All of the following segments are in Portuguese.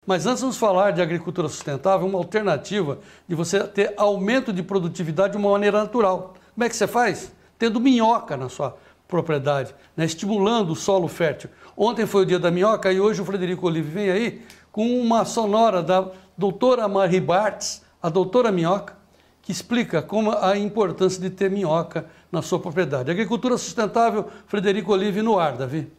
Mas antes vamos falar de agricultura sustentável, uma alternativa de você ter aumento de produtividade de uma maneira natural. Como é que você faz? Tendo minhoca na sua propriedade, né? Estimulando o solo fértil. Ontem foi o dia da minhoca e hoje o Frederico Olive vem aí com uma sonora da doutora Marie Bartz, a doutora minhoca, que explica como a importância de ter minhoca na sua propriedade. Agricultura sustentável, Frederico Olive no ar, Davi.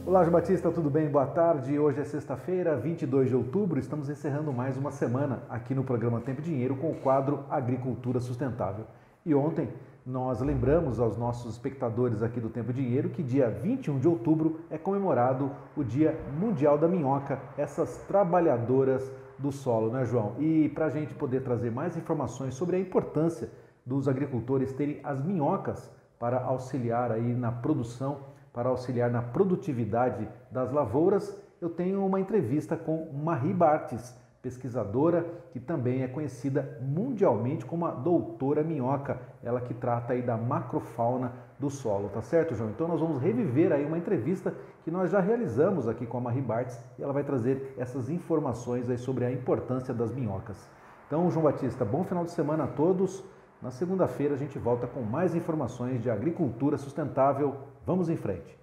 Olá, João Batista, tudo bem? Boa tarde. Hoje é sexta-feira, 22 de outubro. Estamos encerrando mais uma semana aqui no programa Tempo e Dinheiro com o quadro Agricultura Sustentável. E ontem nós lembramos aos nossos espectadores aqui do Tempo e Dinheiro que dia 21 de outubro é comemorado o Dia Mundial da Minhoca, essas trabalhadoras do solo, né, João? E para a gente poder trazer mais informações sobre a importância dos agricultores terem as minhocas para auxiliar aí na produção, para auxiliar na produtividade das lavouras, eu tenho uma entrevista com Marie Bartz, pesquisadora que também é conhecida mundialmente como a doutora minhoca, ela que trata aí da macrofauna do solo, tá certo, João? Então nós vamos reviver aí uma entrevista que nós já realizamos aqui com a Marie Bartz e ela vai trazer essas informações aí sobre a importância das minhocas. Então, João Batista, bom final de semana a todos. Na segunda-feira a gente volta com mais informações de agricultura sustentável. Vamos em frente.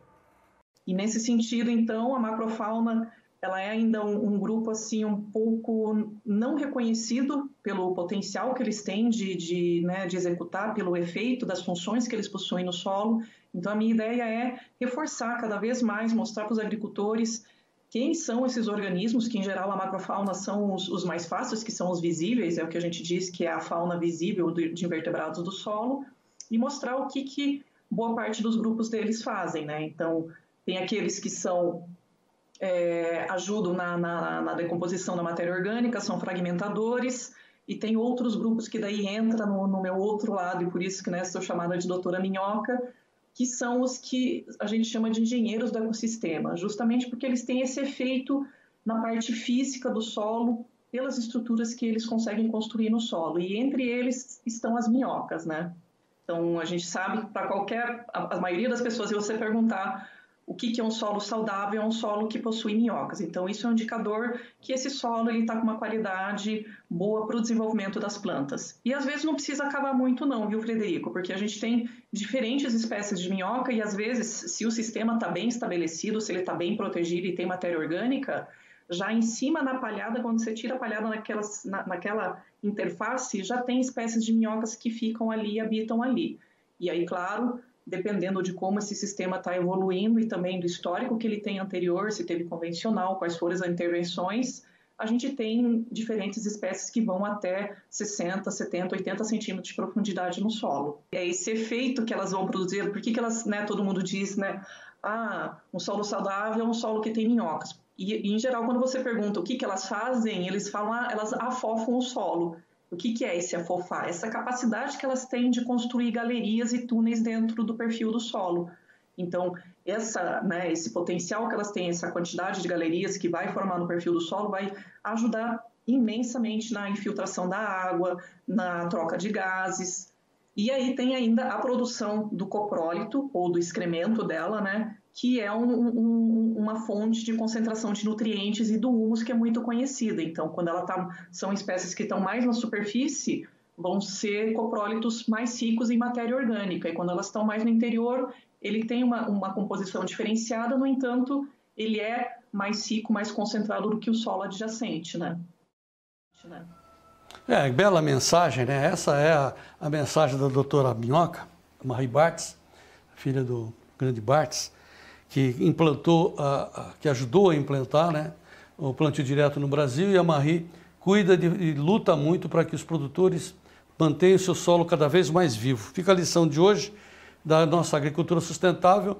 E nesse sentido, então, a macrofauna ela é ainda um grupo assim um pouco não reconhecido pelo potencial que eles têm de executar, pelo efeito das funções que eles possuem no solo. Então, a minha ideia é reforçar cada vez mais, mostrar para os agricultores quem são esses organismos, que em geral a macrofauna são os mais fáceis, que são os visíveis, é o que a gente diz que é a fauna visível de invertebrados do solo, e mostrar o que boa parte dos grupos deles fazem, né? Então, tem aqueles que ajudam na decomposição da matéria orgânica, são fragmentadores, e tem outros grupos que daí entram no meu outro lado, e por isso que sou chamada de doutora minhoca, que são os que a gente chama de engenheiros do ecossistema, justamente porque eles têm esse efeito na parte física do solo, pelas estruturas que eles conseguem construir no solo, e entre eles estão as minhocas, né? Então, a gente sabe que para a maioria das pessoas, se você perguntar o que é um solo saudável, é um solo que possui minhocas. Então, isso é um indicador que esse solo está com uma qualidade boa para o desenvolvimento das plantas. E, às vezes, não precisa acabar muito não, viu, Frederico? Porque a gente tem diferentes espécies de minhoca e, às vezes, se o sistema está bem estabelecido, se ele está bem protegido e tem matéria orgânica, já em cima na palhada, quando você tira a palhada naquela interface, já tem espécies de minhocas que ficam ali e habitam ali. E aí, claro, dependendo de como esse sistema está evoluindo e também do histórico que ele tem anterior, se teve convencional, quais foram as intervenções, a gente tem diferentes espécies que vão até 60, 70, 80 centímetros de profundidade no solo. É esse efeito que elas vão produzir, por que elas, todo mundo diz, um solo saudável é um solo que tem minhocas. E em geral, quando você pergunta o que elas fazem, eles falam, elas afofam o solo. O que é esse afofar? Essa capacidade que elas têm de construir galerias e túneis dentro do perfil do solo. Então, esse potencial que elas têm, essa quantidade de galerias que vai formar no perfil do solo, vai ajudar imensamente na infiltração da água, na troca de gases. E aí tem ainda a produção do coprólito, ou do excremento dela, que é uma fonte de concentração de nutrientes e do humus que é muito conhecida. Então, quando são espécies que estão mais na superfície, vão ser coprólitos mais ricos em matéria orgânica. E quando elas estão mais no interior, ele tem uma composição diferenciada, no entanto, ele é mais rico, mais concentrado do que o solo adjacente, Bela mensagem, né? Essa é a mensagem da doutora minhoca, Marie Bartz, filha do grande Bartz, que que ajudou a implantar, o plantio direto no Brasil, e a Marie cuida e luta muito para que os produtores mantenham o seu solo cada vez mais vivo. Fica a lição de hoje da nossa agricultura sustentável,